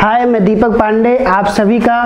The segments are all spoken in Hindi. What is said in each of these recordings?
हाय, मैं दीपक पांडे आप सभी का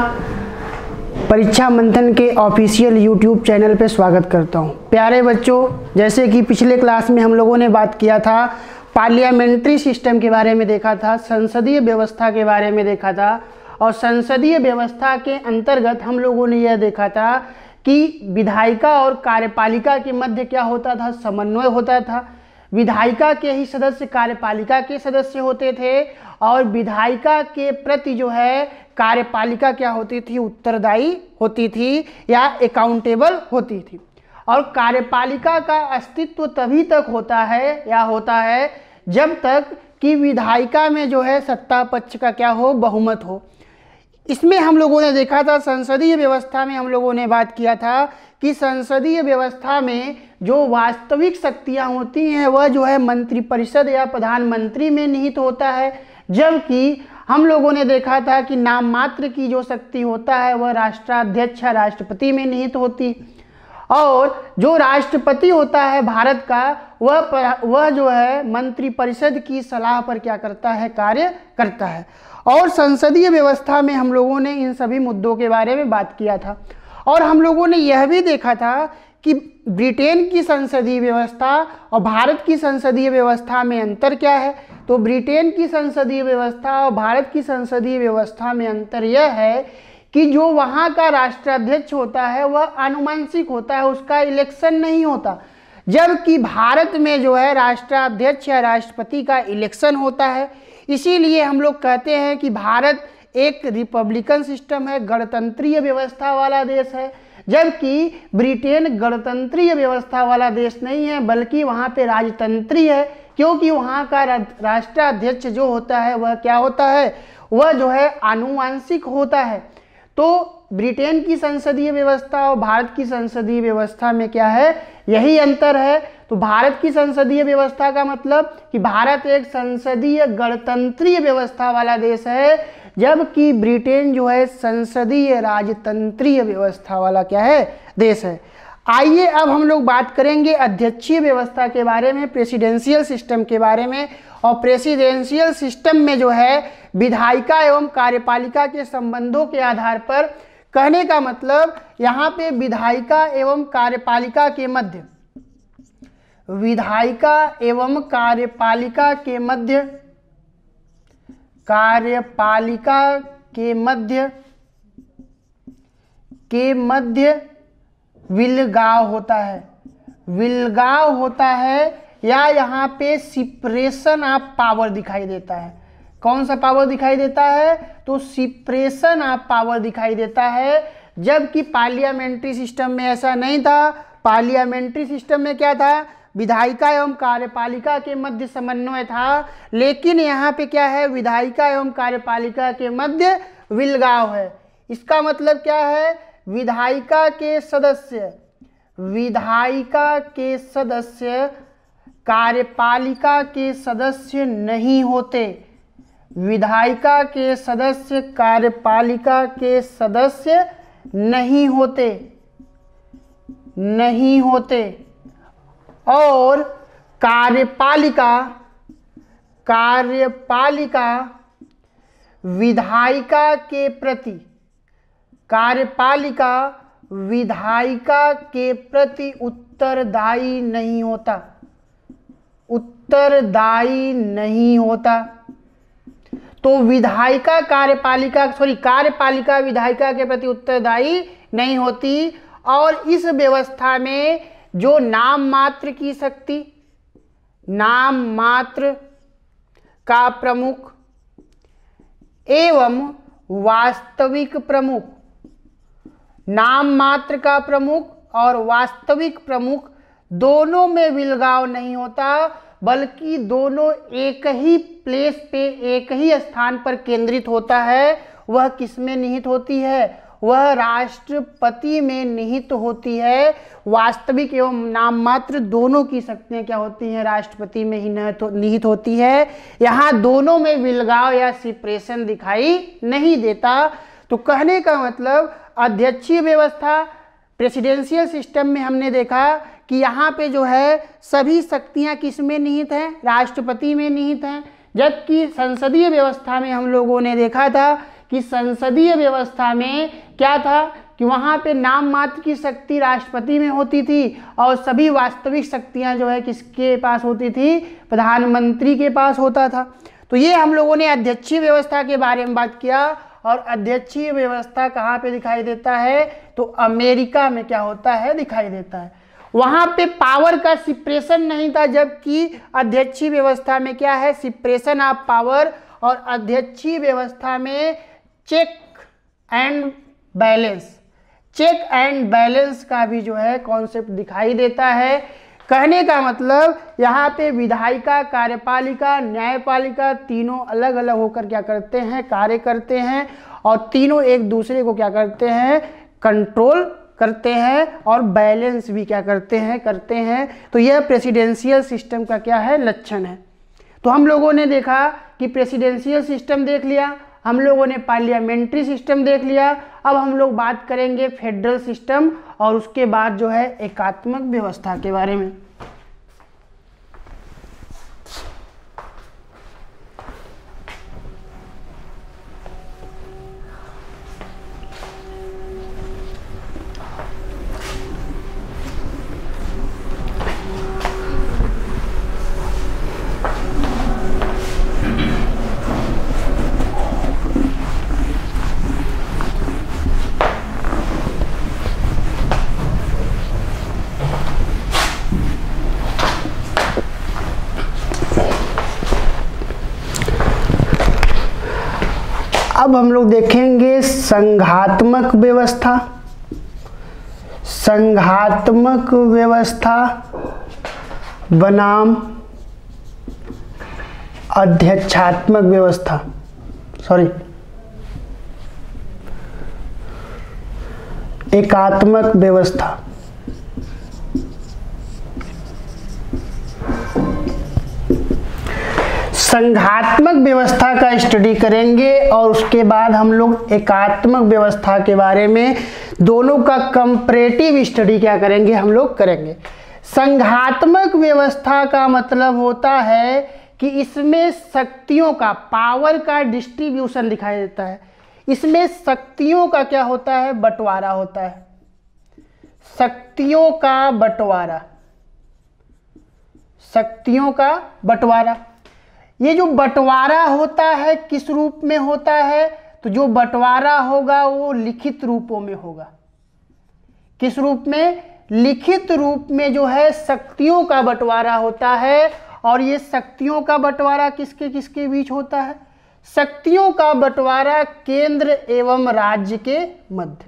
परीक्षा मंथन के ऑफिशियल यूट्यूब चैनल पे स्वागत करता हूं। प्यारे बच्चों, जैसे कि पिछले क्लास में हम लोगों ने बात किया था, पार्लियामेंट्री सिस्टम के बारे में देखा था, संसदीय व्यवस्था के बारे में देखा था और संसदीय व्यवस्था के अंतर्गत हम लोगों ने यह देखा था कि विधायिका और कार्यपालिका के मध्य क्या होता था, समन्वय होता था। विधायिका के ही सदस्य कार्यपालिका के सदस्य होते थे और विधायिका के प्रति जो है कार्यपालिका क्या होती थी, उत्तरदायी होती थी या अकाउंटेबल होती थी। और कार्यपालिका का अस्तित्व तभी तक होता है जब तक कि विधायिका में जो है सत्ता पक्ष का क्या हो, बहुमत हो। इसमें हम लोगों ने देखा था, संसदीय व्यवस्था में हम लोगों ने बात किया था कि संसदीय व्यवस्था में जो वास्तविक शक्तियां होती हैं वह जो है मंत्रिपरिषद या प्रधानमंत्री में निहित होता है, जबकि हम लोगों ने देखा था कि नाम मात्र की जो शक्ति होता है वह राष्ट्राध्यक्ष या राष्ट्रपति में निहित होती। और जो राष्ट्रपति होता है भारत का वह जो है मंत्रिपरिषद की सलाह पर क्या करता है, कार्य करता है। और संसदीय व्यवस्था में हम लोगों ने इन सभी मुद्दों के बारे में बात किया था और हम लोगों ने यह भी देखा था कि ब्रिटेन की संसदीय व्यवस्था और भारत की संसदीय व्यवस्था में अंतर क्या है। तो ब्रिटेन की संसदीय व्यवस्था और भारत की संसदीय व्यवस्था में अंतर यह है कि जो वहाँ का राष्ट्राध्यक्ष होता है वह आनुवंशिक होता है, उसका इलेक्शन नहीं होता, जबकि भारत में जो है राष्ट्राध्यक्ष या राष्ट्रपति का इलेक्शन होता है। इसीलिए हम लोग कहते हैं कि भारत एक रिपब्लिकन सिस्टम है, गणतंत्रीय व्यवस्था वाला देश है, जबकि ब्रिटेन गणतंत्रीय व्यवस्था वाला देश नहीं है बल्कि वहाँ पे राजतंत्रीय है, क्योंकि वहाँ का राष्ट्राध्यक्ष जो होता है वह क्या होता है, वह जो है आनुवंशिक होता है। तो ब्रिटेन की संसदीय व्यवस्था और भारत की संसदीय व्यवस्था में क्या है, यही अंतर है। तो भारत की संसदीय व्यवस्था का मतलब कि भारत एक संसदीय गणतंत्रीय व्यवस्था वाला देश है, जबकि ब्रिटेन जो है संसदीय राजतंत्रीय व्यवस्था वाला क्या है, देश है। आइए अब हम लोग बात करेंगे अध्यक्षीय व्यवस्था के बारे में, प्रेसिडेंशियल सिस्टम के बारे में। और प्रेसिडेंशियल सिस्टम में जो है विधायिका एवं कार्यपालिका के संबंधों के आधार पर, कहने का मतलब यहाँ पे विधायिका एवं कार्यपालिका के मध्य, विधायिका एवं कार्यपालिका के मध्य, कार्यपालिका के मध्य विलगाव होता है, विलगाव होता है या यहाँ पे सिपरेशन ऑफ पावर दिखाई देता है। कौन सा पावर दिखाई देता है, तो सिपरेशन ऑफ पावर दिखाई देता है, जबकि पार्लियामेंट्री सिस्टम में ऐसा नहीं था। पार्लियामेंट्री सिस्टम में क्या था, विधायिका एवं कार्यपालिका के मध्य समन्वय था, लेकिन यहाँ पे क्या है, विधायिका एवं कार्यपालिका के मध्य विलगाव है। इसका मतलब क्या है, विधायिका के सदस्य कार्यपालिका के सदस्य नहीं होते, विधायिका के सदस्य कार्यपालिका के सदस्य नहीं होते और कार्यपालिका विधायिका के प्रति उत्तरदायी नहीं होता। तो कार्यपालिका विधायिका के प्रति उत्तरदायी नहीं होती। और इस व्यवस्था में जो नाम मात्र की शक्ति, नाम मात्र का प्रमुख एवं वास्तविक प्रमुख, नाम मात्र का प्रमुख और वास्तविक प्रमुख दोनों में विलगाव नहीं होता, बल्कि दोनों एक ही प्लेस पे, एक ही स्थान पर केंद्रित होता है। वह किस में निहित होती है, वह राष्ट्रपति में निहित होती है। वास्तविक एवं नाम मात्र दोनों की शक्तियाँ क्या होती हैं, राष्ट्रपति में ही निहित होती है। यहाँ दोनों में विलगाव या सिपरेशन दिखाई नहीं देता। तो कहने का मतलब अध्यक्षीय व्यवस्था प्रेसिडेंशियल सिस्टम में हमने देखा कि यहाँ पे जो है सभी शक्तियाँ किस में निहित हैं, राष्ट्रपति में निहित हैं, जबकि संसदीय व्यवस्था में हम लोगों ने देखा था कि संसदीय व्यवस्था में क्या था कि वहाँ पे नाम मात्र की शक्ति राष्ट्रपति में होती थी और सभी वास्तविक शक्तियाँ जो है किसके पास होती थी, प्रधानमंत्री के पास होता था। तो ये हम लोगों ने अध्यक्षीय व्यवस्था के बारे में बात किया। और अध्यक्षीय व्यवस्था कहाँ पे दिखाई देता है, तो अमेरिका में क्या होता है, दिखाई देता है। वहाँ पे पावर का सिपरेशन नहीं था, जबकि अध्यक्षीय व्यवस्था में क्या है, सिपरेशन ऑफ पावर। और अध्यक्षीय व्यवस्था में चेक एंड बैलेंस का भी जो है कॉन्सेप्ट दिखाई देता है। कहने का मतलब यहाँ पे विधायिका, कार्यपालिका, न्यायपालिका तीनों अलग अलग होकर क्या करते हैं, कार्य करते हैं और तीनों एक दूसरे को क्या करते हैं, कंट्रोल करते हैं और बैलेंस भी क्या करते हैं। तो यह प्रेसिडेंशियल सिस्टम का क्या है, लक्षण है। तो हम लोगों ने देखा कि प्रेसिडेंशियल सिस्टम देख लिया, हम लोगों ने पार्लियामेंट्री सिस्टम देख लिया। अब हम लोग बात करेंगे फेडरल सिस्टम और उसके बाद जो है एकात्मक व्यवस्था के बारे में। अब हम लोग देखेंगे संघात्मक व्यवस्था। संघात्मक व्यवस्था बनाम अध्यक्षात्मक व्यवस्था, एकात्मक व्यवस्था। संघात्मक व्यवस्था का स्टडी करेंगे और उसके बाद हम लोग एकात्मक व्यवस्था के बारे में दोनों का कंपैरेटिव स्टडी क्या करेंगे, हम लोग करेंगे। संघात्मक व्यवस्था का मतलब होता है कि इसमें शक्तियों का, पावर का डिस्ट्रीब्यूशन दिखाई देता है। इसमें शक्तियों का क्या होता है, बंटवारा होता है। शक्तियों का बंटवारा, शक्तियों का बंटवारा। ये जो बंटवारा होता है किस रूप में होता है, तो जो बंटवारा होगा वो लिखित रूपों में होगा। किस रूप में, लिखित रूप में जो है शक्तियों का बंटवारा होता है। और ये शक्तियों का बंटवारा किसके किसके बीच होता है, शक्तियों का बंटवारा केंद्र एवं राज्य के मध्य।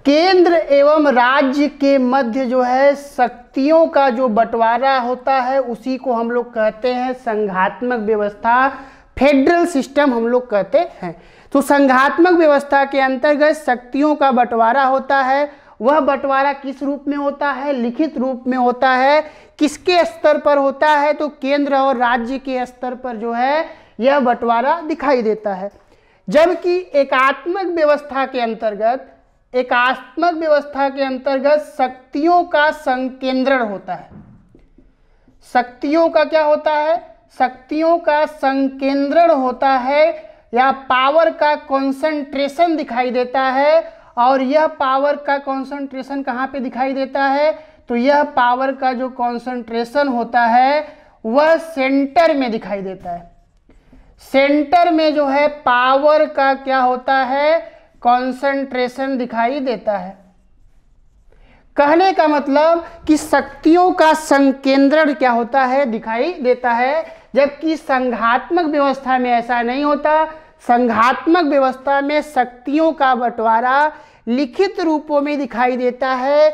केंद्र एवं राज्य के मध्य जो है शक्तियों का जो बंटवारा होता है उसी को हम लोग कहते हैं संघात्मक व्यवस्था, फेडरल सिस्टम हम लोग कहते हैं। तो संघात्मक व्यवस्था के अंतर्गत शक्तियों का बंटवारा होता है। वह बंटवारा किस रूप में होता है, लिखित रूप में होता है। किसके स्तर पर होता है, तो केंद्र और राज्य के स्तर पर जो है यह बंटवारा दिखाई देता है। जबकि एकात्मक व्यवस्था के अंतर्गत शक्तियों का संकेंद्रण होता है। शक्तियों का क्या होता है, शक्तियों का संकेंद्रण होता है या पावर का कंसंट्रेशन दिखाई देता है। और यह पावर का कंसंट्रेशन कहाँ पे दिखाई देता है, तो यह पावर का जो कंसंट्रेशन होता है वह सेंटर में दिखाई देता है। सेंटर में जो है पावर का क्या होता है, कंसंट्रेशन दिखाई देता है। कहने का मतलब कि शक्तियों का संकेंद्रण क्या होता है, दिखाई देता है। जबकि संघात्मक व्यवस्था में ऐसा नहीं होता। संघात्मक व्यवस्था में शक्तियों का बंटवारा लिखित रूपों में दिखाई देता है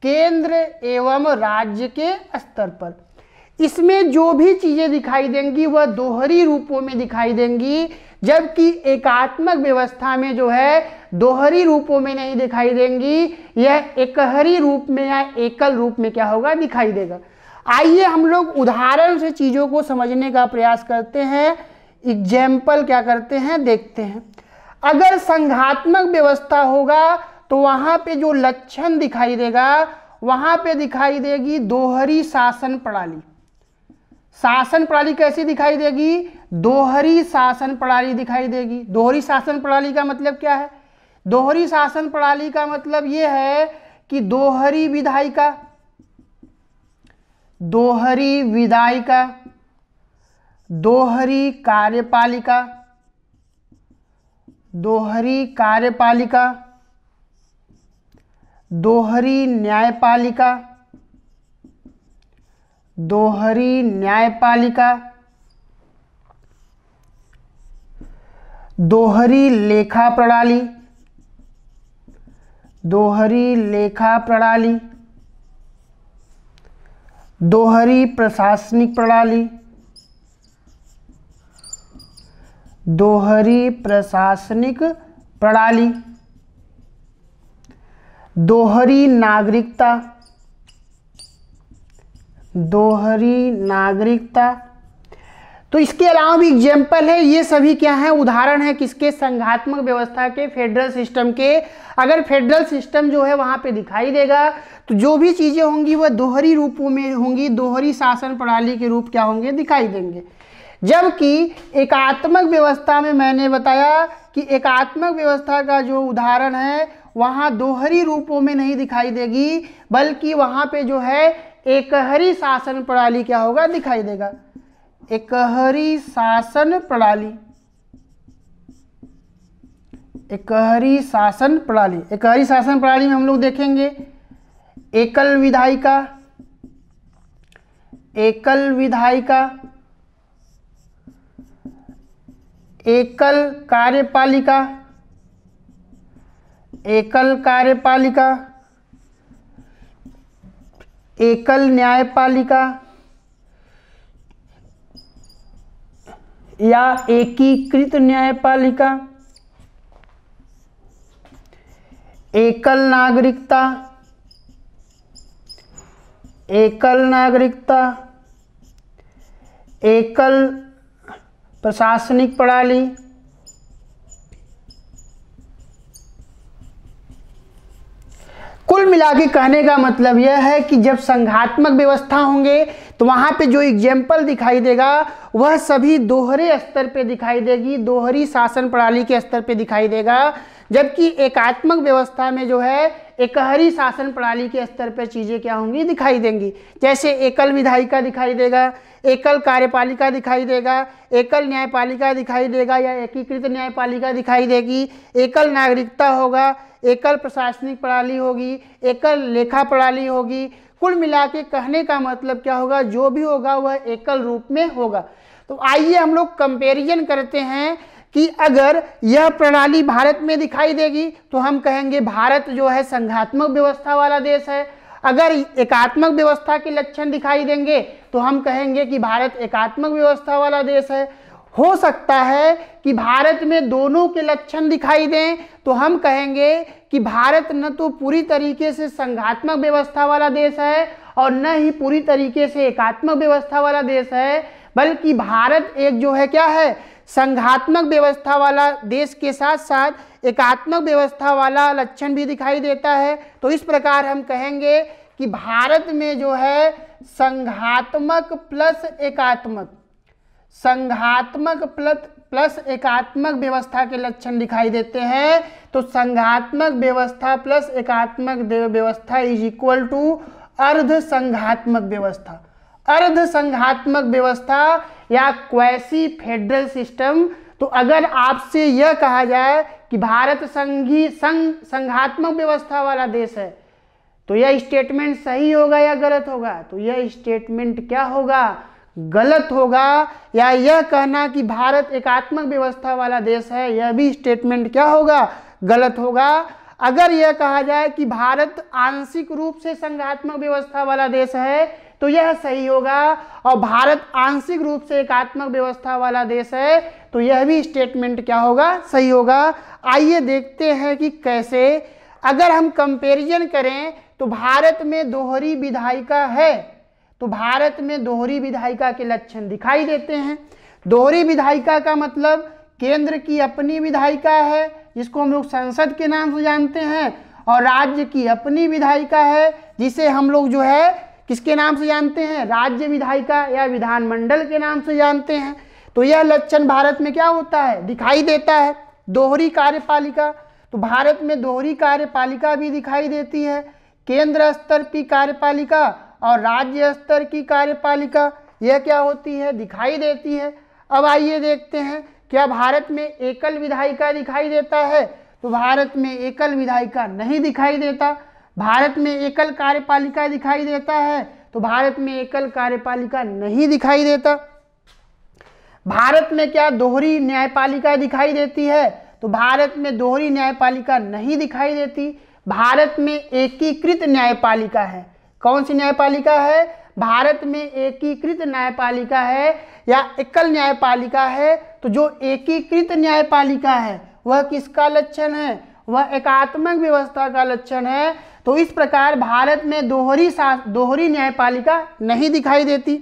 केंद्र एवं राज्य के स्तर पर। इसमें जो भी चीजें दिखाई देंगी वह दोहरी रूपों में दिखाई देंगी। जबकि एकात्मक व्यवस्था में जो है दोहरी रूपों में नहीं दिखाई देंगी, यह एकहरी रूप में या एकल रूप में क्या होगा, दिखाई देगा। आइए हम लोग उदाहरण से चीज़ों को समझने का प्रयास करते हैं। एग्जाम्पल क्या करते हैं, देखते हैं। अगर संघात्मक व्यवस्था होगा तो वहाँ पे जो लक्षण दिखाई देगा, वहाँ पे दिखाई देगी दोहरी शासन प्रणाली। शासन प्रणाली कैसी दिखाई देगी? दोहरी शासन प्रणाली दिखाई देगी। दोहरी शासन प्रणाली का मतलब क्या है? दोहरी शासन प्रणाली का मतलब यह है कि दोहरी विधायिका, दोहरी विधायिका, दोहरी कार्यपालिका, दोहरी कार्यपालिका, दोहरी न्यायपालिका, दोहरी न्यायपालिका, दोहरी लेखा प्रणाली, दोहरी लेखा प्रणाली, दोहरी प्रशासनिक प्रणाली, दोहरी प्रशासनिक प्रणाली, दोहरी नागरिकता, दोहरी नागरिकता। तो इसके अलावा भी एग्जाम्पल है, ये सभी क्या है? उदाहरण है किसके? संघात्मक व्यवस्था के, फेडरल सिस्टम के। अगर फेडरल सिस्टम जो है वहाँ पे दिखाई देगा तो जो भी चीज़ें होंगी वह दोहरी रूपों में होंगी, दोहरी शासन प्रणाली के रूप क्या होंगे? दिखाई देंगे। जबकि एकात्मक व्यवस्था में मैंने बताया कि एकात्मक व्यवस्था का जो उदाहरण है वहाँ दोहरी रूपों में नहीं दिखाई देगी, बल्कि वहाँ पे जो है एकहरी शासन प्रणाली क्या होगा? दिखाई देगा। एकहरी शासन प्रणाली, एकहरी शासन प्रणाली। एकहरी शासन प्रणाली में हम लोग देखेंगे एकल विधायिका, एकल विधायिका, एकल कार्यपालिका, एकल कार्यपालिका, एकल न्यायपालिका या एकीकृत न्यायपालिका, एकल नागरिकता, एकल नागरिकता, एकल प्रशासनिक प्रणाली, कुल मिला के कहने का मतलब यह है कि जब संघात्मक व्यवस्था होंगे तो वहाँ पे जो एग्जाम्पल दिखाई देगा वह सभी दोहरे स्तर पे दिखाई देगी, दोहरी शासन प्रणाली के स्तर पे दिखाई देगा। जबकि एकात्मक व्यवस्था में जो है एकहरी शासन प्रणाली के स्तर पर चीज़ें क्या होंगी? दिखाई देंगी। जैसे एकल विधायिका दिखाई देगा, एकल कार्यपालिका दिखाई देगा, एकल न्यायपालिका दिखाई देगा या एकीकृत न्यायपालिका दिखाई देगी, एकल नागरिकता होगा, एकल प्रशासनिक प्रणाली होगी, एकल लेखा प्रणाली होगी। कुल मिला के कहने का मतलब क्या होगा? जो भी होगा वह एकल रूप में होगा। तो आइए हम लोग कंपैरिजन करते हैं कि अगर यह प्रणाली भारत में दिखाई देगी तो हम कहेंगे भारत जो है संघात्मक व्यवस्था वाला देश है। अगर एकात्मक व्यवस्था के लक्षण दिखाई देंगे तो हम कहेंगे कि भारत एकात्मक व्यवस्था वाला देश है। हो सकता है कि भारत में दोनों के लक्षण दिखाई दें तो हम कहेंगे कि भारत न तो पूरी तरीके से संघात्मक व्यवस्था वाला देश है और न ही पूरी तरीके से एकात्मक व्यवस्था वाला देश है, बल्कि भारत एक जो है क्या है? संघात्मक व्यवस्था वाला देश के साथ साथ एकात्मक व्यवस्था वाला लक्षण भी दिखाई देता है। तो इस प्रकार हम कहेंगे कि भारत में जो है संघात्मक प्लस एकात्मक, संघात्मक प्लस एकात्मक व्यवस्था के लक्षण दिखाई देते हैं। तो संघात्मक व्यवस्था प्लस एकात्मक व्यवस्था इज इक्वल टू अर्ध संघात्मक व्यवस्था। अर्ध संघात्मक व्यवस्था या क्वैसी फेडरल सिस्टम। तो अगर आपसे यह कहा जाए कि भारत संघात्मक व्यवस्था वाला देश है तो यह स्टेटमेंट सही होगा या गलत होगा? तो यह स्टेटमेंट क्या होगा? गलत होगा। या यह कहना कि भारत एकात्मक व्यवस्था वाला देश है, यह भी स्टेटमेंट क्या होगा? गलत होगा। अगर यह कहा जाए कि भारत आंशिक रूप से संघात्मक व्यवस्था वाला देश है तो यह सही होगा, और भारत आंशिक रूप से एकात्मक व्यवस्था वाला देश है तो यह भी स्टेटमेंट क्या होगा? सही होगा। आइए देखते हैं कि कैसे। अगर हम कंपैरिजन करें तो भारत में दोहरी विधायिका है तो भारत में दोहरी विधायिका के लक्षण दिखाई देते हैं। दोहरी विधायिका का मतलब केंद्र की अपनी विधायिका है जिसको हम लोग संसद के नाम से जानते हैं, और राज्य की अपनी विधायिका है जिसे हम लोग जो है किसके नाम से जानते हैं? राज्य विधायिका या विधानमंडल के नाम से जानते हैं। तो यह लक्षण भारत में क्या होता है? दिखाई देता है। दोहरी कार्यपालिका, तो भारत में दोहरी कार्यपालिका भी दिखाई देती है। केंद्र स्तर की कार्यपालिका और राज्य स्तर की कार्यपालिका, यह क्या होती है? दिखाई देती है। अब आइए देखते हैं, क्या भारत में एकल विधायिका दिखाई देता है? तो भारत में एकल विधायिका नहीं दिखाई देता। भारत में एकल कार्यपालिका दिखाई देता है? तो भारत में एकल कार्यपालिका नहीं दिखाई देता। भारत में क्या दोहरी न्यायपालिका दिखाई देती है? तो भारत में दोहरी न्यायपालिका नहीं दिखाई देती। भारत में एकीकृत न्यायपालिका है। कौन सी न्यायपालिका है? भारत में एकीकृत न्यायपालिका है या एकल न्यायपालिका है। तो जो एकीकृत न्यायपालिका है वह किसका लक्षण है? वह एकात्मक व्यवस्था का लक्षण है। तो इस प्रकार भारत में दोहरी न्यायपालिका नहीं दिखाई देती।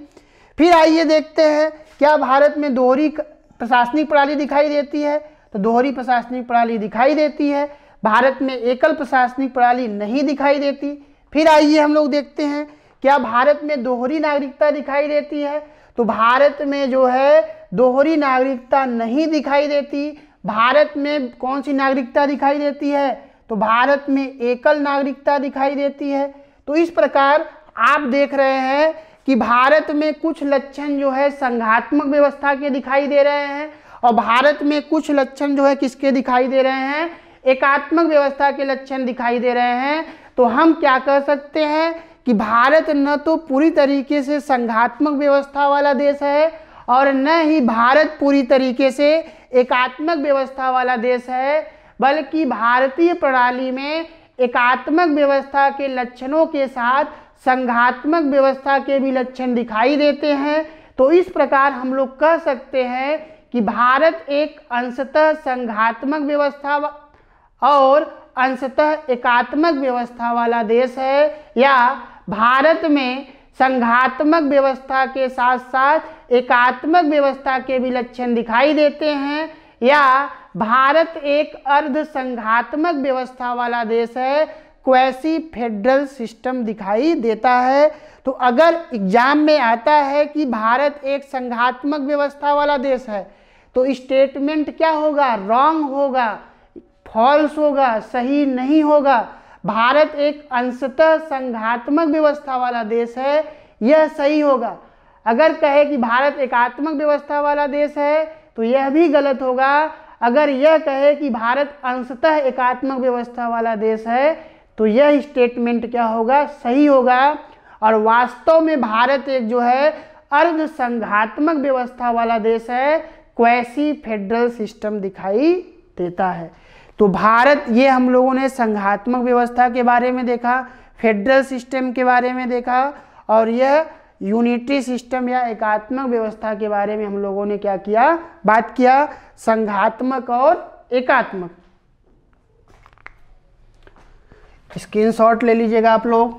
फिर आइए देखते हैं, क्या भारत में दोहरी प्रशासनिक प्रणाली दिखाई देती है? तो दोहरी प्रशासनिक प्रणाली दिखाई देती है। भारत में एकल प्रशासनिक प्रणाली नहीं दिखाई देती। फिर आइए हम लोग देखते हैं, क्या भारत में दोहरी नागरिकता दिखाई देती है? तो भारत में जो है दोहरी नागरिकता नहीं दिखाई देती। भारत में कौन सी नागरिकता दिखाई देती है? तो भारत में एकल नागरिकता दिखाई देती है। तो इस प्रकार आप देख रहे हैं कि भारत में कुछ लक्षण जो है संघात्मक व्यवस्था के दिखाई दे रहे हैं और भारत में कुछ लक्षण जो है किसके दिखाई दे रहे हैं? एकात्मक व्यवस्था के लक्षण दिखाई दे रहे हैं। तो हम क्या कह सकते हैं कि भारत न तो पूरी तरीके से संघात्मक व्यवस्था वाला देश है और न ही भारत पूरी तरीके से एकात्मक व्यवस्था वाला देश है, बल्कि भारतीय प्रणाली में एकात्मक व्यवस्था के लक्षणों के साथ संघात्मक व्यवस्था के भी लक्षण दिखाई देते हैं। तो इस प्रकार हम लोग कह सकते हैं कि भारत एक अंशतः संघात्मक व्यवस्था और अंशतः एकात्मक व्यवस्था वाला देश है, या भारत में संघात्मक व्यवस्था के साथ साथ एकात्मक व्यवस्था के भी लक्षण दिखाई देते हैं, या भारत एक अर्ध संघात्मक व्यवस्था वाला देश है, क्वैसी फेडरल सिस्टम दिखाई देता है। तो अगर एग्जाम में आता है कि भारत एक संघात्मक व्यवस्था वाला देश है तो स्टेटमेंट क्या होगा? रॉन्ग होगा, फॉल्स होगा, सही नहीं होगा। भारत एक अंशतः संघात्मक व्यवस्था वाला देश है, यह सही होगा। अगर कहे कि भारत एकात्मक व्यवस्था वाला देश है तो यह भी गलत होगा। अगर यह कहे कि भारत अंशतः एकात्मक व्यवस्था वाला देश है तो यह स्टेटमेंट क्या होगा? सही होगा। और वास्तव में भारत एक जो है अर्ध संघात्मक व्यवस्था वाला देश है, क्वैसी फेडरल सिस्टम दिखाई देता है। तो भारत, ये हम लोगों ने संघात्मक व्यवस्था के बारे में देखा, फेडरल सिस्टम के बारे में देखा, और यह यूनिटरी सिस्टम या एकात्मक व्यवस्था के बारे में हम लोगों ने क्या किया? बात किया, संघात्मक और एकात्मक। स्क्रीनशॉट ले लीजिएगा आप लोग।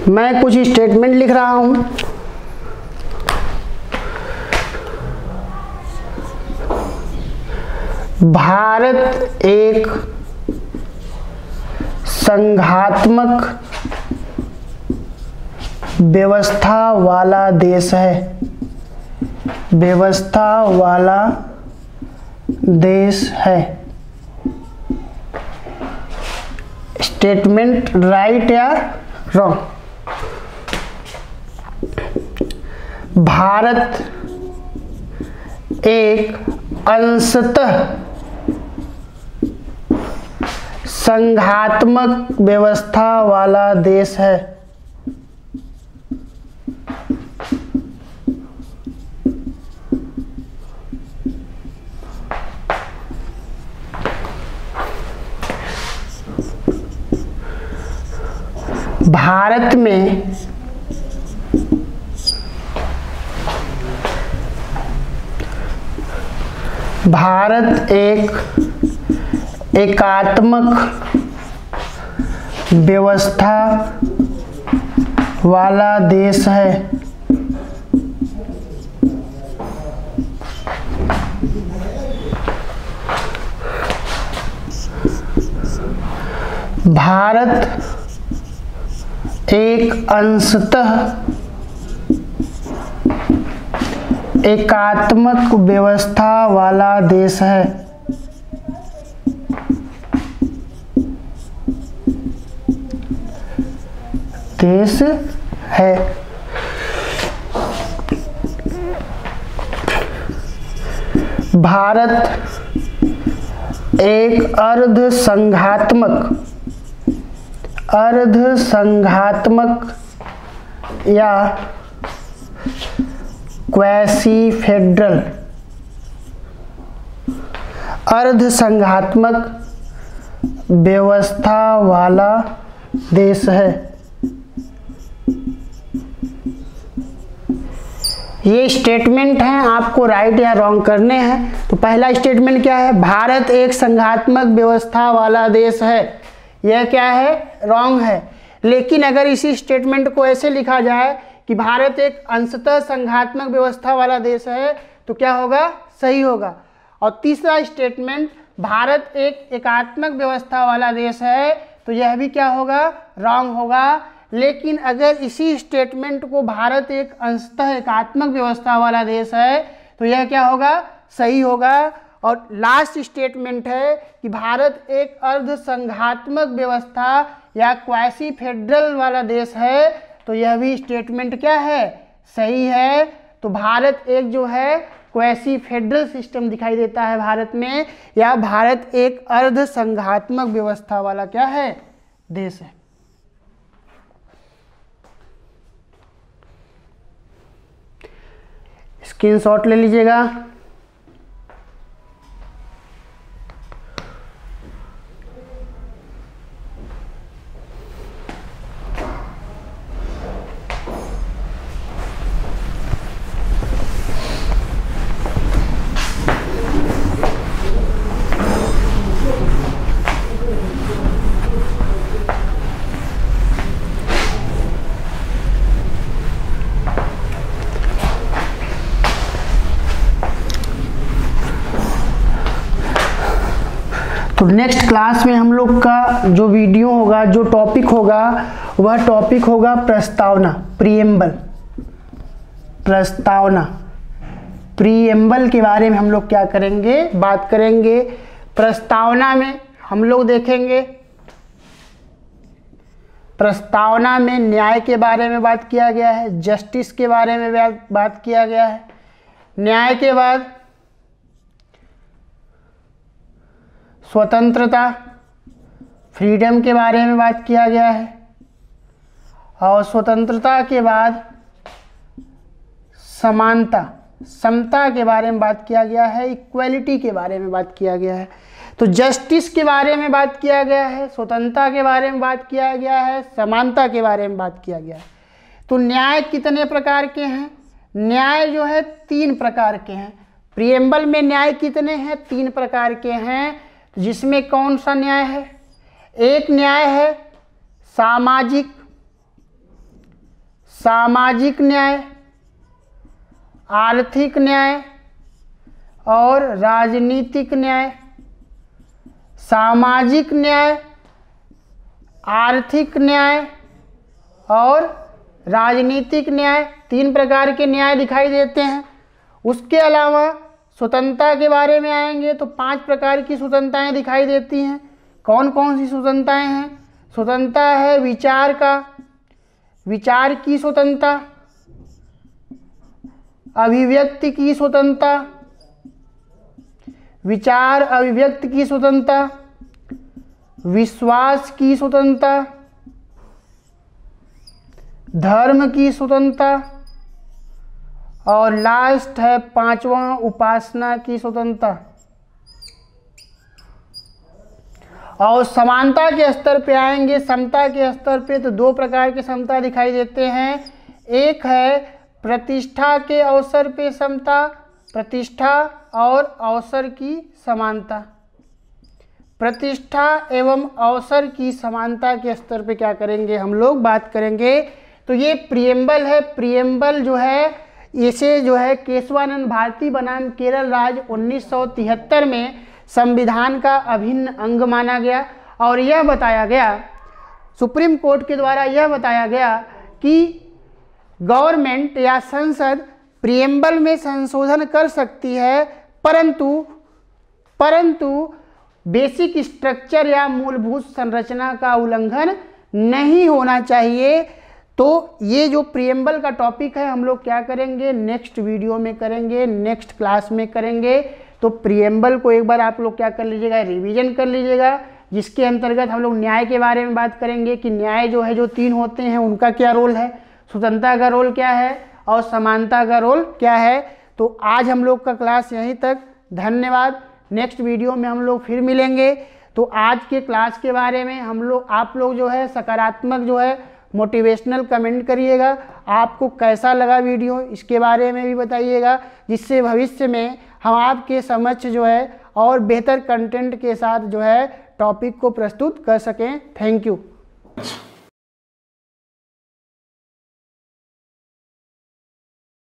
मैं कुछ स्टेटमेंट लिख रहा हूं। भारत एक संघात्मक व्यवस्था वाला देश है, व्यवस्था वाला देश है। स्टेटमेंट राइट या रॉन्ग? भारत एक अंशतः संघात्मक व्यवस्था वाला देश है। भारत में भारत एक एकात्मक व्यवस्था वाला देश है। भारत एक अंशतः एकात्मक व्यवस्था वाला देश है। देश है। भारत एक अर्ध संघात्मक या क्वैसी फेडरल अर्ध संघात्मक व्यवस्था वाला देश है। ये स्टेटमेंट हैं, आपको राइट या रॉन्ग करने हैं। तो पहला स्टेटमेंट क्या है? भारत एक संघात्मक व्यवस्था वाला देश है। यह क्या है? रॉन्ग है। लेकिन अगर इसी स्टेटमेंट को ऐसे लिखा जाए कि भारत एक अंशतः संघात्मक व्यवस्था वाला देश है तो क्या होगा? सही होगा। और तीसरा स्टेटमेंट भारत एक एकात्मक व्यवस्था वाला देश है तो यह भी क्या होगा? रॉन्ग होगा। लेकिन अगर इसी स्टेटमेंट को भारत एक अंशतः एकात्मक व्यवस्था वाला देश है तो यह क्या होगा? सही होगा। और लास्ट स्टेटमेंट है कि भारत एक अर्ध संघात्मक व्यवस्था या क्वैसी फेडरल वाला देश है तो यह भी स्टेटमेंट क्या है? सही है। तो भारत एक जो है क्वैसी फेडरल सिस्टम दिखाई देता है भारत में, या भारत एक अर्ध संघात्मक व्यवस्था वाला क्या है? देश है। स्क्रीनशॉट ले लीजिएगा। तो नेक्स्ट क्लास में हम लोग का जो वीडियो होगा, जो टॉपिक होगा, वह टॉपिक होगा प्रस्तावना, प्रीएम्बल। प्रस्तावना, प्रीएम्बल के बारे में हम लोग क्या करेंगे? बात करेंगे। प्रस्तावना में हम लोग देखेंगे, प्रस्तावना में न्याय के बारे में बात किया गया है, जस्टिस के बारे में बात किया गया है। न्याय के बाद स्वतंत्रता, फ्रीडम के बारे में बात किया गया है। और स्वतंत्रता के बाद समानता, समता के बारे में बात किया गया है। इक्वलिटी के बारे में बात किया गया है। तो जस्टिस के बारे में बात किया गया है, स्वतंत्रता के बारे में बात किया गया है, समानता के बारे में बात किया गया है। तो न्याय कितने प्रकार के हैं? न्याय जो है 3 प्रकार के हैं। प्रीएम्बल में न्याय कितने हैं? 3 प्रकार के हैं। जिसमें कौन सा न्याय है? एक न्याय है सामाजिक न्याय, आर्थिक न्याय और राजनीतिक न्याय। सामाजिक न्याय, आर्थिक न्याय और राजनीतिक न्याय, 3 प्रकार के न्याय दिखाई देते हैं। उसके अलावा स्वतंत्रता के बारे में आएंगे तो 5 प्रकार की स्वतंत्रताएं दिखाई देती हैं। कौन कौन सी स्वतंत्रताएं हैं? स्वतंत्रता है विचार की स्वतंत्रता, अभिव्यक्ति की स्वतंत्रता, विचार अभिव्यक्ति की स्वतंत्रता, विश्वास की स्वतंत्रता, धर्म की स्वतंत्रता और लास्ट है 5वां उपासना की स्वतंत्रता। और समानता के स्तर पे आएंगे, समता के स्तर पे, तो दो प्रकार के समता दिखाई देते हैं। एक है प्रतिष्ठा के अवसर पे समता, प्रतिष्ठा और अवसर की समानता। प्रतिष्ठा एवं अवसर की समानता के स्तर पे क्या करेंगे हम लोग बात करेंगे। तो ये प्रियम्बल है। प्रियम्बल जो है इसे जो है केशवानंद भारती बनाम केरल राज्य 1973 में संविधान का अभिन्न अंग माना गया और यह बताया गया, सुप्रीम कोर्ट के द्वारा यह बताया गया कि गवर्नमेंट या संसद प्रियम्बल में संशोधन कर सकती है, परंतु बेसिक स्ट्रक्चर या मूलभूत संरचना का उल्लंघन नहीं होना चाहिए। तो ये जो प्रियम्बल का टॉपिक है हम लोग क्या करेंगे, नेक्स्ट वीडियो में करेंगे, नेक्स्ट क्लास में करेंगे। तो प्रियम्बल को एक बार आप लोग क्या कर लीजिएगा, रिवीजन कर लीजिएगा, जिसके अंतर्गत हम लोग न्याय के बारे में बात करेंगे कि न्याय जो है जो तीन होते हैं उनका क्या रोल है, स्वतंत्रता का रोल क्या है और समानता का रोल क्या है। तो आज हम लोग का क्लास यहीं तक, धन्यवाद। नेक्स्ट वीडियो में हम लोग फिर मिलेंगे। तो आज के क्लास के बारे में आप लोग जो है सकारात्मक जो है मोटिवेशनल कमेंट करिएगा, आपको कैसा लगा वीडियो इसके बारे में भी बताइएगा, जिससे भविष्य में हम आपके समक्ष जो है और बेहतर कंटेंट के साथ जो है टॉपिक को प्रस्तुत कर सकें। Thank you.